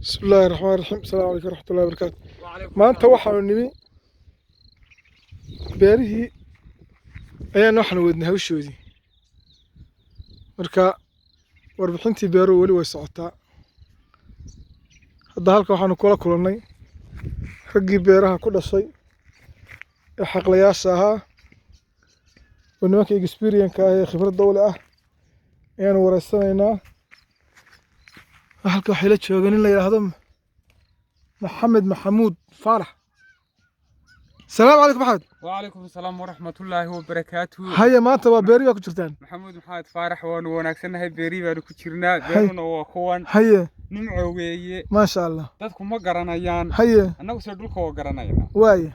بسم الله الرحمن الرحيم. السلام عليكم ورحمة الله وبركاته. وعليكم ما أنت السلام. waxaanu nimi beerihii ayaan waxaan wadnay hawshoodii marka warbixintii beeruhu weli way socotaa. Hadda halka waxaanu kula kulannay raggii beeraha ku dhashay ee xaqlayaasha ahaa oo nimanka experience ah ee khibradda u leh ah ayaanu wareysanaynaa. halka waxay la joogaan in la yiraahdo محمد محمود فارح. السلام عليكم محمد. وعليكم السلام ورحمة الله وبركاته. هيا ما أنت بيري كجرتان. محمد فارح وناكسنا هاي بيري بارو كجرنا بيرنا وأخوان. هيا. نمعوي. ما شاء الله. تذكر ما قرنايان. هيا. أنا وسردلك وقرنايان. واي.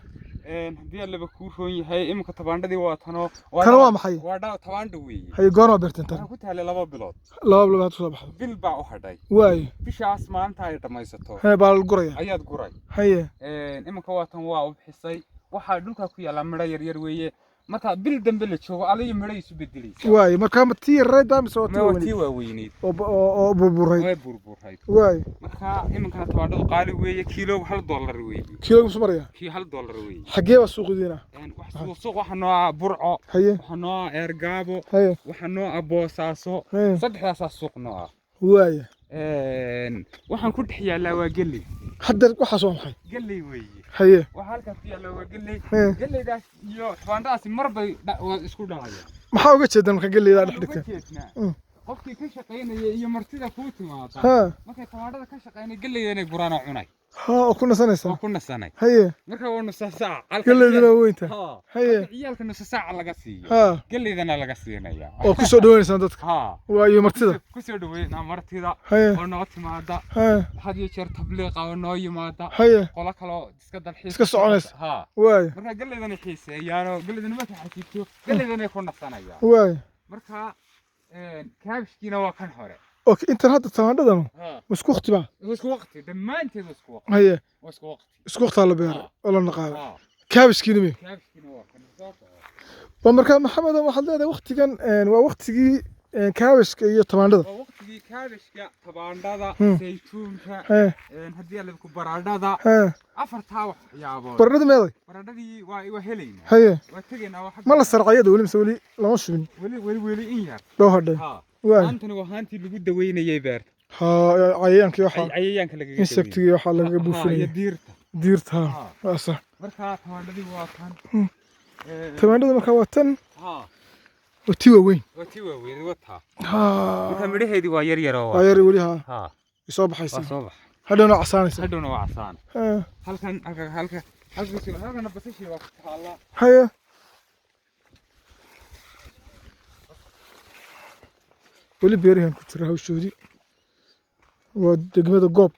هدي اللي بكوروني هاي إما كتبان دي واتنو. كانوا ما حي. وادا تبان دوي. هيا قارما بيرتن ترى. أنا كنت على لبا بلاد. لبا بلاد صباح. بالباع وحداي. واي. فيش عاصمان تاي تميزته. هيا بالقرية. أياد قري. هيا. إما كواتن واو بحسي. waxaa dhulka ku yaala midho yar yar weeye marka bil dambe la joogo aliyo midho isu bedelaysa waay marka ma tii reeda mise tii waaweyneed oo burburay waay marka iminka tabaandhadu qaali weeye kiilo $1 weeye kiilo muxuu maraya kii $1 weeye xagee waa suuqdiina suuq waxa noo burco waxa noo eergaabo waxa noo boosaaso saddexdaas suuq noo waay waxaan ku dhex yaalaa waa galey hadda waxa soo maxay galey weeye haye waxa halka ku yaala waa galey galeydaas iyo tabaandhaasi marbay isku dhacayaan maxaa uga jeedan marka galeyda dhex dhigtay qofkii ka shaqeynaya iyo martida ku timaada markay tabaandhada ka shaqeynay galeyda inay guraan cunay كنا سنة كنا سنة هي مركب نص ساعة قال لي ذا وين هي عيالك نص ساعة لقاسي قال لي ذا أنا لقاسي أنا يا أو كسر دوين سندتك وأيوة مرتدى كسر دوين مرتدى ونوت ماذا هذه يشر تبليغ أو نوي ماذا قال كلا تسكت الحين تسكت عنس واي مركب قال لي ذا نحيس يعني قال لي ذا ما تحكيته قال لي ذا يكون سنة يا واي مركب كابش كنا وكان حرة اوكي انت هذا تمام مسكو وقتي بقى مسكو وقتي دما انت مسكو وقتي هي مسكو وقتي مسكو وقت على بير ولا نقاله كابش كينمي كابش كينو ومركا محمد waxaad leedahay waqtigan waa waqtigii kaabashka iyo tabaandhada waa waqtigii kaabashka tabaandhada saytuunka hadii la ku baradhada afarta wax yaabo baradhada meeday baradhadii waa helayna haye waa tageena wax ma la sarqayada wali mise wali lama shubin wali in yar doo hadhay أنتنا وهانتي اللي قد وين يبار عيانك يوحى عيانك اللي إنسكتي يوحى اللي بوفني ديرتها صح مركات تماندي واتن تماندي واتن وتيوا وين وتها مركا هيدي واير يروا واير وليها يصوب حيسي هذا نوع عصاني هذا نوع عصاني هل كان هل بس شيء وقت الله هيا ولي بيريهن كتير هوشودي ودقمة الجوب.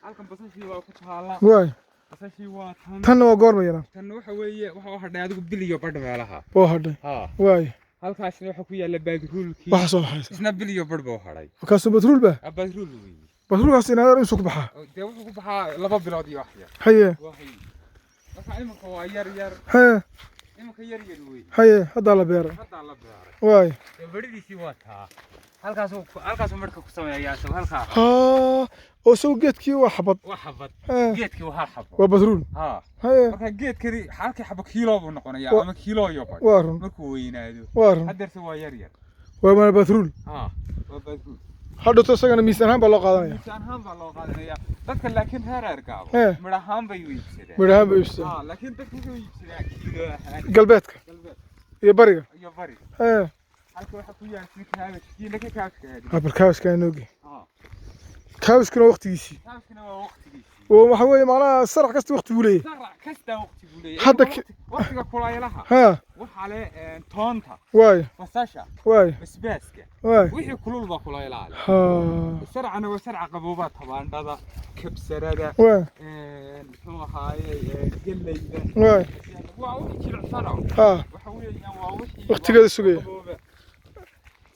halkan basashii waa ku taala waay basashii waa tan waa goorma yaraan tan waxa weeye waxa hadhay adigu bil iyo badh meelaha oo hadhay waay halkaas waxa ku yaala baagruulkii waxa soo baxay isna bil iyo badh buu hadhay kaas batrool ba baagruul weeye batroolkaas inaad inuu ku baxaa de wuxuu ku baxaa 2 bilood iyo wax yar haye waxa imika waa yar haye imika yar weeye haye hada la beero waay baridiisii waa taa halkaas marka ku sameeyaa soo halka oo soo geedkii waa xabad geedkii waa hal xabad waa batrool haye marka geedkii halkii xabad kiilo buu noqonayaa ama kiilo iyo badh markuu weynaado hadeerse waa yar waa ma batrool waa batrool hadda tasagana miisaan ahaan baa loo qaadanaya miisaan ahaan baa loo qaadanaya dadka laakiin heer argaabo midhahaan bay iibsadeen laakiin dadku wuxuu iibsadaa kiilo ahaan galbeedka iyo bariga halka waxa ku yaashay kaabashkii laka kaabashka barkaashka inoogi kaabashkuna waqtigiisii oo waxa weeye macnaha sarac kasta waqti buu leeyahay sarac kasta waqti buu leeyahay hadda waqtiga kulaylaha waxa le toonta waay basasha waay basbaaska waay wixii kulul ba kulaylaha saracna waa sarac qabooba tabaandhada kabsarada muxuu ahaayay galeyda waay waa wixii jilicsan waxa weeyaan waa wixii waqtigeeda sugaya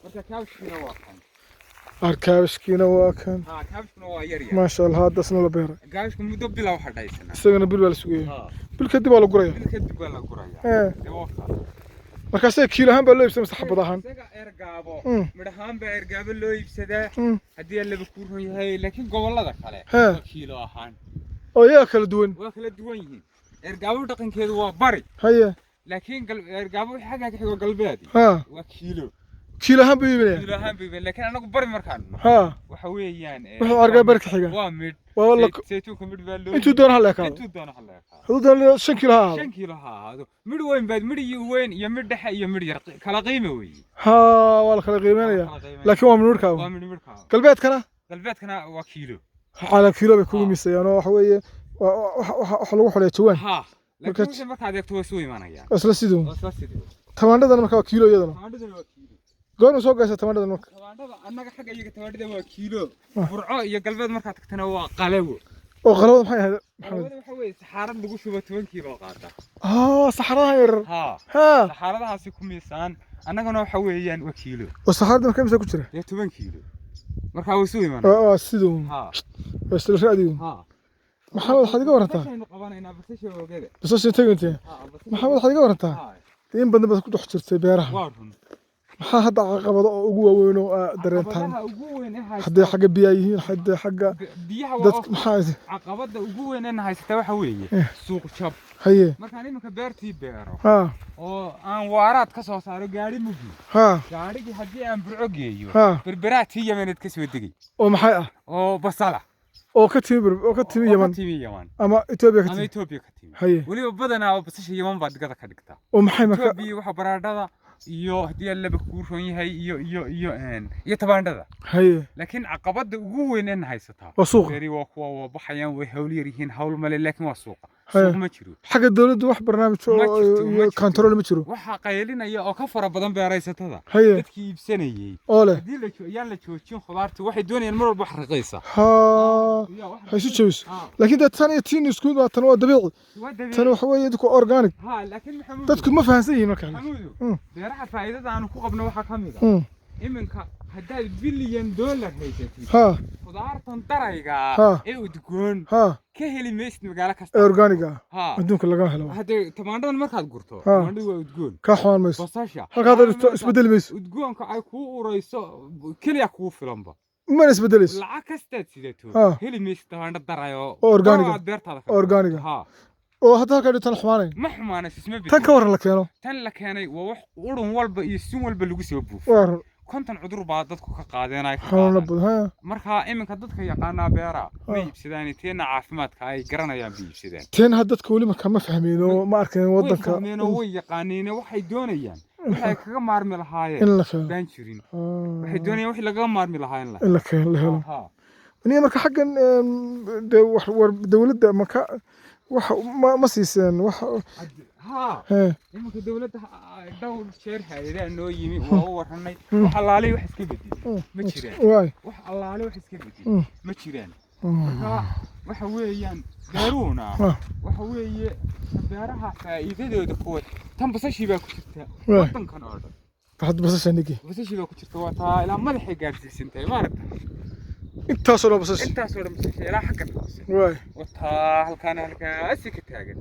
marka kaabashkina waa kan كابشكينا واكن كابشكنا وايريا ما شاء الله هذا اسمه لبيره كابشكم مدو بلا واحد هيسنا اسغنا بل ولا سويه بالكدب ولا قريه بالكدب ولا قريه markaasay kiilahaan baa loo iibsadaa saxabadahan isaga ergaabo midhahaan baa ergaabo loo iibsadaa haddii laba kuurun yahay laakiin gobolada kale waa kiilo ahaan oo iyaga kala duwan yihiin ergaabo dhaqankeedu waa bari haye laakiin ergaabo xagga ka xigo galbeed waa kiilo kiilahaan buu iibinaya kiilahaan buu iibinaya laakiin anagu bari markaan waxa weeyaan wuxuu argaa bari ka xiga waa mid والله saytuunka mid baa loo intuu doon hal eekaado haduu doon 5 kiilo ha 5 kiilo ha ahaado mid weyn baad mid weyn iyo mid dhexe iyo mid yar kala qiimo weeye ha wala kala qiimeynaya laakiin waa midhka galbeedkana waa kiilo ala kiilo bay ku miisayaan oo waxa weeye waxa lagu xulay jawaan ha laakiin markaad eegto way soo iimanayaan isla sidoo tamaandhada marka waa kiilo iyadana goorma soo gaashay tamaandhada marka tamaandhada annaga xagga iyaga tamaandhada waa kiilo burco iyo galbeed markaad tagtana waa qalabo oo qalabo maxay ahayd maxamed waxa weeye saxarad lagu shubo 10 kiilo qaata saxaradaha yar saxaradahaasi ku miisaan annagana waxa weeyaan waa kiilo oo saxarada marka imisa ku jira 10 kiilo marka way soo iimanayaan waa sidoo isla raadiyo maxamed waxaad iga warantaa waxaynu qabanaynaa basasha oogada basasha tagantay maxamed waxaad iga warantaa in badan baad ku dhex jirtay beeraha maxaa hadda caqabado oo ugu waaweyn oo dareentaan hadday xagga biyaha yihiin hadday xagga dadka maxaa caqabada ugu weyn ee haysata waxa weeye suuq jab haye markaan iminka beertii beero oo aan waaraad ka soo saaro gaari mugi gaarigii haddii aan burco geeyo berberaadkii Yemeneed ka soo degay oo maxay oo basala oo ka timi Yemen ama Ethiopia ka timi haye waliba badanaa basasha Yemen baad digada ka dhigtaa oo maxay marka Ethiopia waxa baraadhada iyo hadii laba kuurun yahay iyo tabaandhada haye laakiin caqabada ugu weyn ee haysata waa suuq beeri waa kuwa baxayaan way hawl yar yihiin hawl male laakiin waa suuqa suuq ma jiro xagga dawladdu wax barnaamij iyo control ma jiro waxa qaylinaya oo ka fara badan beeraysatada dadkii iibsanayay oo leh hadii la joojin khudaarta waxay doonayaan mar walba wax raqiisa haysu jabis laakiin tan iyo tiin isku tan waa dabiici tan waxa weeye dadku organic laakiin maxamuud dadku ma fahansan yihiin marka beeraha faa'iidada aan ku qabno waxa kamid iminka haddaad $1 billion haysatid khudaartan darayga ee udgoon ka heli maysid magaalo kasta organic adduunka laga helo hadda tamaandhadan markaad gurto tamaandhadu waa udgoon ka xawaan mayso basasha halkaad isbedel mayso udgoonka ay ku urayso kaliya ku filanba ما نسبدلش lacag kastaad sidato heli maysid tamaandho darayo organic oo hadda halka tan xumaanay ma xumaanayso isma bid tan ka waran la keeno tan la keenay waa wax urun walba iyo sin walba lagu soo buufo konton cudur baa dadku ka qaadeenay marka iminka dadka yaqaana beera way iibsadaan teena caafimaadka ay garanayaan bi iibsadaan teen had dadku wali ma fahmeeno ma arkeen wadanka way yaqaaniin waxay doonayaan waxay kaga maarmi lahaayeen baan jirin waxay doonayaan wax laga maarmi lahaayeen la helo aniga marka xaqan dawladda marka ما سيسن iminka dawladda dhowr jeer hay'adaha noo yimi waa u warranay wax allaale wax iska bedel ma jiraan wax allaale wax iska bedel ma jiraan marka waxa weeyaan beeruuna waxa weeye beeraha faa'iidadooda kuwad tan basashii baa ku jirta wadankan oo dhan had basashii baa ku jirta waa taa ilaa madaxay gaarsiisantay maaragta intaas oo basas ilaa xagga waay wata halkaasi ka taagan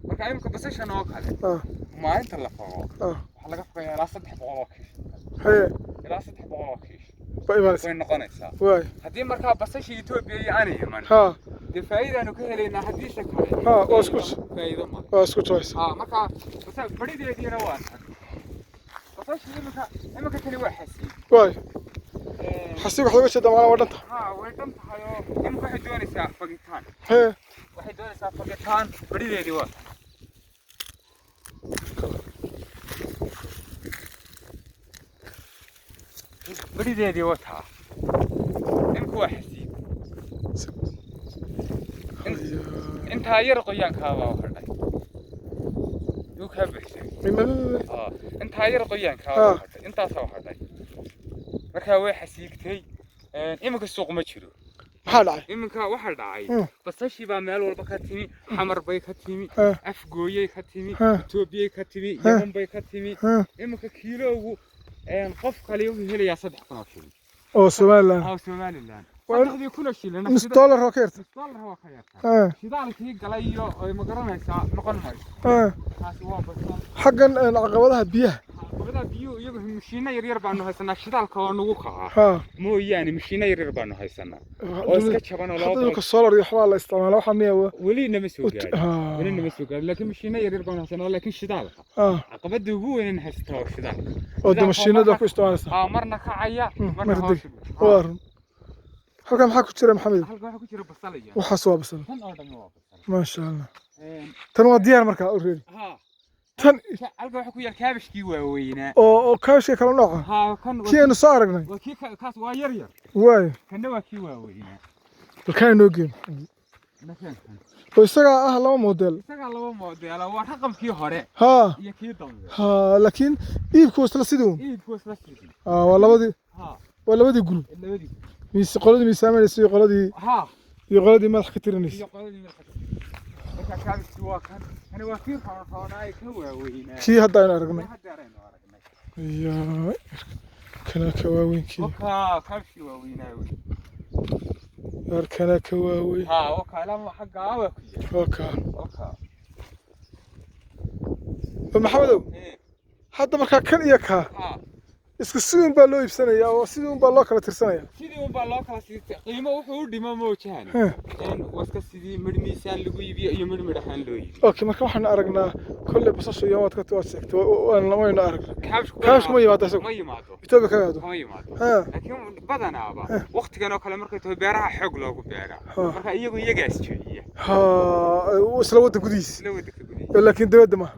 marka imka basashan oo kale maalinta la fago waxa laga fogayaa ilaa 300 oo kiish ilaa 300 oo kiish way noqonaysaa haddii markaa basashii Ethiopia iyo aan Yemen dee faa'iidanu ka helaynaa haddii shakale waa isku faa'iido ma waa isku toos marka basal barideediina waa basashii imka tani waa xasiib waay حسيب واحد وش دم على ودنته ودنته هايو إنك واحد دوني ساعة فقيتان واحد دوني ساعة فقيتان بريدة ديوان بريدة ديوتها إنك واحد سيب انت هاي رقيان كهذا وخردي يوك هبحسي انت هاي رقيان كهذا وخردي انت سوا خردي marka way xasiigtay iminka suuq ma jiro maxaa dhacay iminka waxa dhacay basashii baa meel walba ka timi xamar bay ka timi afgooyay ka timi Ethiopia ka timi Yemen bay ka timi iminka kiiloogu qof kale uu helayaa 3 kun oo shilin oo Soomaaliland هذه كل شيء لأن نص دولار وكيرت دولار هو خيار شدال كي قليو ما قرنaysa noqon maayo taasi waa basal xaggan caqabadaha biyaha caqabadaha biyo iyagu mishiina yar yar baanu haysanaa shidaalka oo nagu kaca mooyaane mishiina yar yar baanu haysanaa oo iska jaban oo loo ka solar iyo waxba la isticmaalo waxa miyaa weli nama soo gaarin laakiin mishiina yar yar baanu haysanaa laakiin shidaalka caqabada ugu weyn haysta waa shidaalka oo mishiinada ku isticmaalaysa marna kacaya marna hoos halkan maxaa ku jira maxamed halkan waxa ku jira basal iyo waxaas waa basal tan oo dhan waa basal ma sha Allah tan waa diyaar markaa already tan halkan waxa ku yaal kaabashkii waaweynaa oo kaabashka kala nooca kan kiinu soo aragnay waa kii kaas waa yar yar waay kana waa kii waaweynaa halkan noo geem oo isaga laba model waa raqamkii hore iyo kii dambe laakiin iibku isla sidoo waa labadii group qoladii miisaamanaysa iyo qoladii madax ka tirinaysa kii hadda aynu aragnay kana ka waaweynkii kana ka waaweyn maxamedow hadda markaa kan iyo kaa isku sidii baa loo iibsanayaa oo sidii baa loo kala tirsanayaa sidii baa loo kala siistay qiimo wuxuu u dhimo moojahan waska sidii midmiisaan lagu iibiyo iyo midmidhahan loo iibiyo okay marka waxaan aragnaa kulli basasho iyo waad ka sheegtay waan lamayna arag kaashku ma yimaado isagu ma yimaado Itoobiya ka yimaado ma yimaado laakiin badanaaba waqtigan oo kale markay tahay beeraha xoog loogu beeraa marka iyagaas jeediya isla wadda gudihiisa laakiin dawladda ma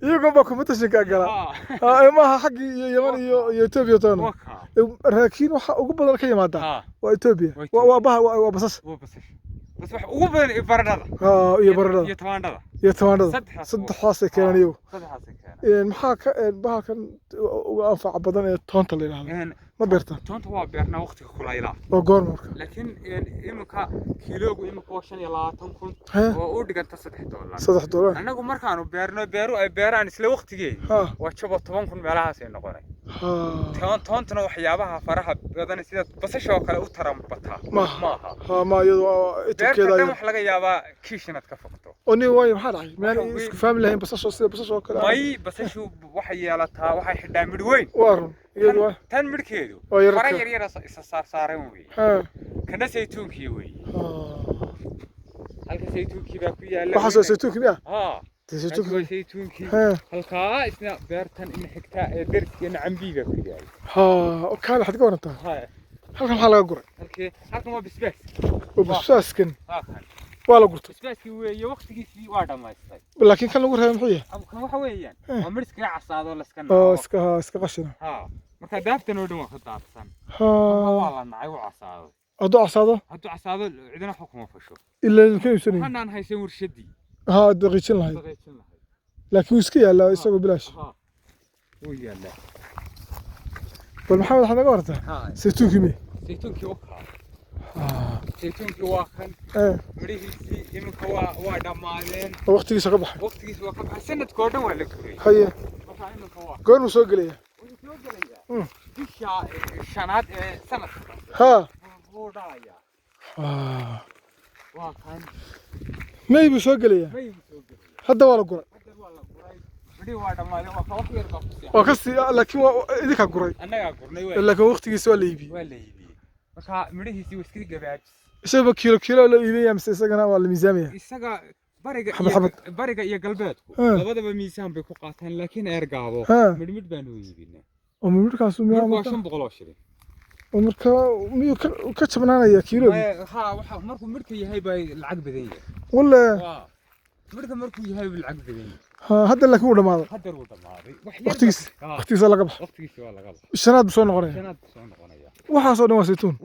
iyagu ba competition ka gala maaha xaqii iyo Yemen iyo Itoobiya toona laakiin waxa ugu badan ka yimaada waa Itoobiya waa basas بس واحد وبين بردة iyo baradhada iyo tamaandhada saddexdaas ay keenan iyagu maxaa ka bahalkan uga anfac badan ee toonta la yiraahdo ma beertaan toonta waa beernaa waqtiga kulayla oo goor marka laakiin imika kiiloogu imika waa 25,000 oo u dhiganta $3 anagu markaanu beero ay beeraan isla waqtigeeda waa jabo 10,000 meelahaas ay noqonay toontana waxyaabaha faraha badan sida basasha oo kale u taranbataa maaha ma iyadoo keeda wax laga yaabaa kiishinad ka foqto oo ni way maxaa dhacay meel isku fahmi lahayn basasho sida basasho kale may basashu waxay yeelataa waxay xidhaa midweyn iyadoo tan midkeedu fara yar yar isa saaran weey kana saytuunkii weey halka saytuunkii baa ku yaala waxa saytuunkii miya saytuunkii halka isna beertan in xigta ee dartiina cambiga ku yaala oo kale xad ka warantaa halkan maxaa laga guray halkan waa bisbaas وبساسكن ولا قلت بساسكي ويا وقتيسي waa dhamaystay laakiin kan lagu reebay muxuu yahay kan waxa weeyaan waa midka casaado la iska naaco iska qashina marka daaftan oo dhan waa ka daafsan waa la nacay waa casaado haduu casaado cidina xukuma fasho ilaa ka iibsanay waxaan haysan warshadii daqiiqin lahayd laakiin iska yaala isagoo bilaash oo yaala bal maxamed waxa naga warta saytuunkii saytuunkii waa kan midhihiisii iminka waa dhammaadeen waqtigiisa ka baxay waa ka baxay sanadkoo dhan waa la guray haye goormuu soo gelaya bisha shanaad ee sanadka wuu dhalayaa waa kan may buu soo gelaya hadda waa la guray midhihi waa dhammaadeen waa ka wax yar baa waa kasii laakiin waa idinka guray annagaa gurnay laakiin waqtigiisa waa la iibiyey marka midhihiisii waa iska gabaabis isaga kiilo la iibiyay mise isagana waa la miisaamaya isaga bariga iyo galbeedku labadaba miisaan bay ku qaataan laakiin eergaabo midmid baan u iibinaa oo midkaas uu miyaa 500 shilin oo marka miyuu ka jabnaanaya kiilo waxa markuu midka yahay bay lacag badan yahay wala midka markuu yahay bay lacag badan yahay hadda laakiin uu dhamaaday waqtigiisa laga baxo shanaad soo noqonaya waxaasoo dhan waa saytuun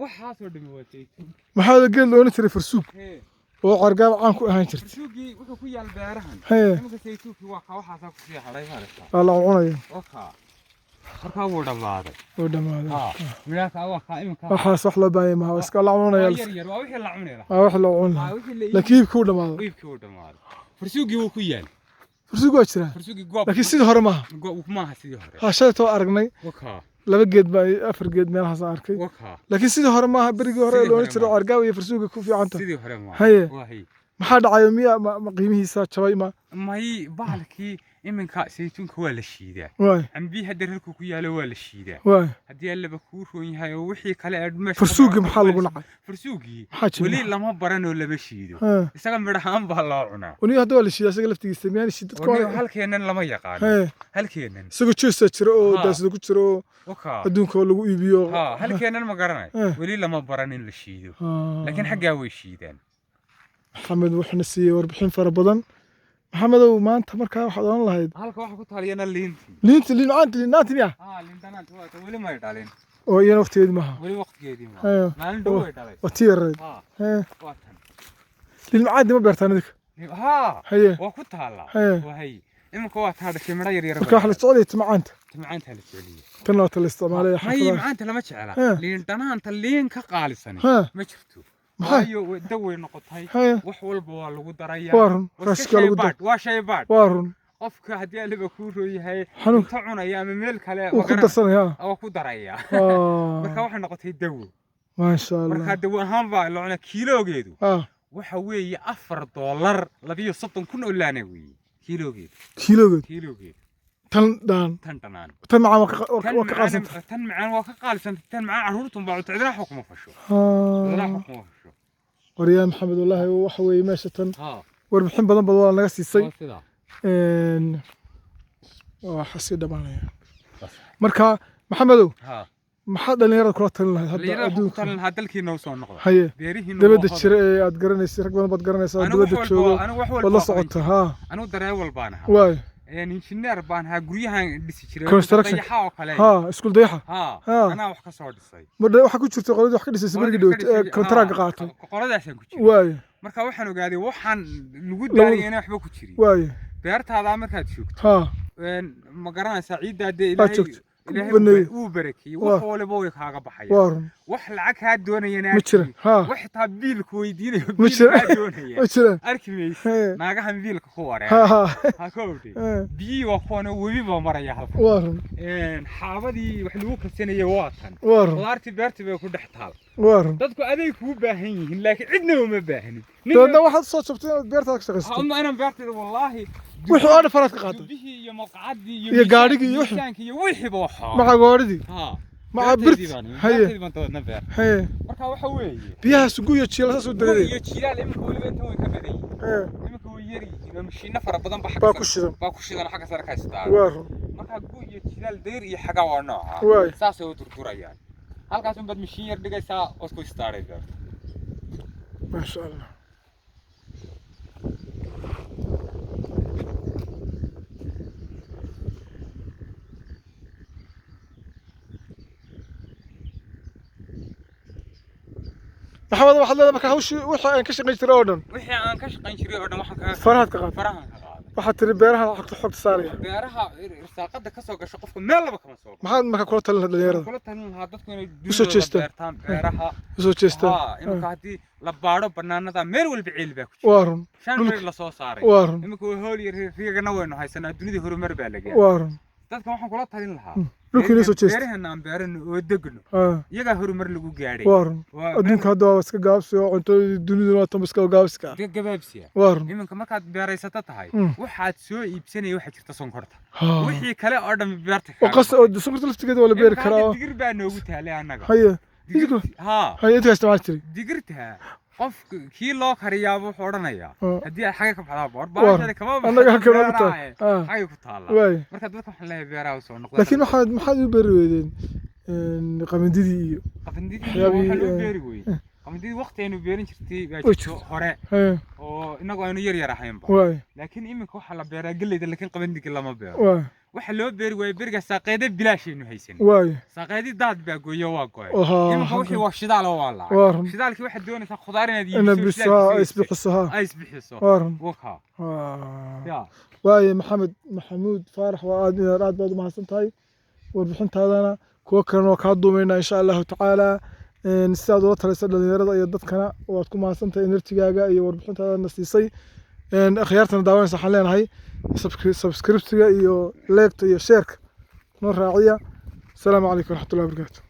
maxaa la geed loona jiray farsuug oo qargaab caan ku ahaan jirtay farsuugii wuxuu ku yaal beerahan imika saytuunkii waa ka waxaas ku sii haray waa la cunayo markaa wuu dhamaaday midhaha waa ka imika waxaas wax loo baahan yahay iska la cunaya waa wixii la cunay waa wax loo cunay laakiin iibkuu dhamaaday farsuugii wuu ku yaal farsuug waa jira laakiin sidii hore maaha maaha sidii hore shalaytoo aragnay laba geed baa afar geed meelahaas aan arkay laakiin sidii hore maaha berigii hore loo jiro argaaw iyo farsuuga ku fiicanta sidii hore ma haye maxaa dhacay miya qiimihiisa jabay ma may bahalkii iminka saytuunka waa la shiidaa cambii hadda reerku ku yaalo waa la shiidaa haddii allaba kuu roon yahay oo wixii kale aad meesha farsuugi maxaa lagu nacay farsuugii weli lama baranoo lama shiido isaga midhahaan baa loo cunaa wani hadda waa la shiidaa isaga laftigiisa miyaan shiidad halkeennan lama yaqaano halkeennan isaga jeesta jira oo daasada ku jira oo adduunka lagu iibiyo halkeennan ma garanayo weli lama baran in la shiido laakiin xaggaa way shiidaan maxamed wuxuuna siiyey warbixin fara badan maxamedow maanta markaa waxaad oran lahayd halka waxa ku taaliyana liin macaanti miya liin dhanaanta waa weli may dhalin oo iyana waqtigeedii maaha weli waqtigeedii maaha maalin dhow way dhalay waa tii yareed waa tan liin macaanti ma beertaan idinka haye waa ku taala waa haye iminka waa taa dhashay midho yar yar marka wax la jecel yahay macaanta la jecel tan waa la isticmaalay haye macaanta lama jecela liin dhanaanta liin ka qaalisan ma jirto waayo daway noqotay wax walba waa lagu darayaa waa shay baad qofka haddii aliba kuu rooyahay inta cunaya ama meel kale waa ku daraya marka waxay noqotay dawo maasha allah marka dawo ahaan baa la cunaa kiiloogeedu waxa weeye $4 230,000 oo laana weeye kiiloogeedu tan macaan waa ka qaalisan tan macaan caruurtun baa cidina xukuma fasho وريان محمد والله وحوي ماشي تن وربحين بدن بدن naga siisay وحسي دبانaya marka maxamedow maxaa dhalinyarada kula talin lahayd hadda adduunka dalkiina soo noqdo beerihiina dabada jira ee aad garanaysid rag badan baad garanaysaa dabada joogo wala socota anigu dareewal baan ahaa waay injineer baan ahaa guryahan dhisi jiray dayaxa oo kale iskuul dayaxa ana wax ka soo dhisay waxa ku jirta qoladii wax ka dhisay berigi dhawt kontaraaga qaatay qoladaasaan ku jiray waay marka waxaan ogaaday waxaan lagu daariyay inay waxba ku jirin waay beertaada markaad joogto ma garanaysaa ciidaade ilaahay uu barakay wax walba way kaaga baxayaan wax lacag ka doonayana wax taa biilku weydiinayo biilka doonaya arkimaysa naagahan biilka ku wareey ha koobtay biyi waa kuwana webiba maraya halka xaabadii wax lagu karsanayay waa tan qudaartii beertii bay ku dhex taal dadku aday ku baahan yihiin laakiin cidna uma baahnin dadna waxaad soo jabtay inaad beertaada ka shaqaysato ama inaan beertayda wallahi wixii oo faraad ka qaaday bixii iyo maqcadii iyo gaarigii iyo wixii baa waxa maca gooridi maca birti haye marka waxa weeye biyaha sugu iyo jiilada soo dareeray iyo jiilal imika waliba inta way ka badan yihiin imika way yar yihiin mashiina fara badan baa ku shidan xagga sare ka istaa marka gu iyo jiilal dheer iyo xaga waa nooca saas ay u turturayaan halkaas un bad mashiin yar dhigaysaa oo isku istaaray ma sha Allah محمد واحد لا marka hawshi wixii aan ka shaqeyn jiray oo dhan waxaan ka faraad ka qaad waxa tiri beeraha xogta saaraya beeraha irsaaqada ka soo gasho qofka meel laba kama soo maxaad marka kula talin dhalinyarada kula talin lahaa dadku inay soo jeestaan beeraha soo jeestaan imka hadii la baaro banaanada meel walba ceel baa ku jira waarun shan meel la soo saaray imka way hool yar riigana waynu haysanaa dunida horumar baa laga waarun dadka waxaan kula talin lahaa dhulkii soo jeestaa beerahan aan beerano oo degno iyaga horumar lagu gaaray waarun adduunka hadda waa iska gaabsi oo cuntada dunida waa tan iska gaabsiga gabaabsiya waarun iminka markaad beeraysato tahay waxaad soo iibsanay waxa jirta sonkorta wixii kale oo dhan beerta oo qas oo sonkorta laftigeeda wala beeri karaa digir baa noogu taalay anaga haye haye inta isticmaal jiray digirta qof kii loo kariyaa wuxuu oranayaa hadii ay xaga ka baxdaa boor baashada kama baxdo anaga kama baxdo xaga ku taala marka dadka waxaan leeyahay beeraha soo noqday laakiin maxaad u beeri weydeen qamandidii iyo waxa loo beeri weeyay qamandidii waqti aynu beerin jirtay baa jirto hore oo inagu aynu yar ahaynba laakiin iminka waxa la beeraa galeyda laakiin qamandiga lama beero waxa loo beeri way beriga saaqeeda bilaashaynu haysan saaqeedii daad baa gooyo waa gooy iminka wixii waa shidaal oo waa lacag shidaalkii waxa doonaysaa khudaar inaad isbixiso waka waaye maxamed maxamuud faarax waa aad baad u mahadsan tahay warbixintaadana kuwa kalena waa kaa duumaynaa insha allahu tacaala sidaad ula talaysa dhalinyarada iyo dadkana waad ku mahadsan tahay enerjigaaga iyo warbixintaadana siisay akhyaartana daawanaysa waxaan leenahay subscriptiga iyo leegta iyo sheerka noo raaciya السلام عليكم ورحمة الله وبركاته.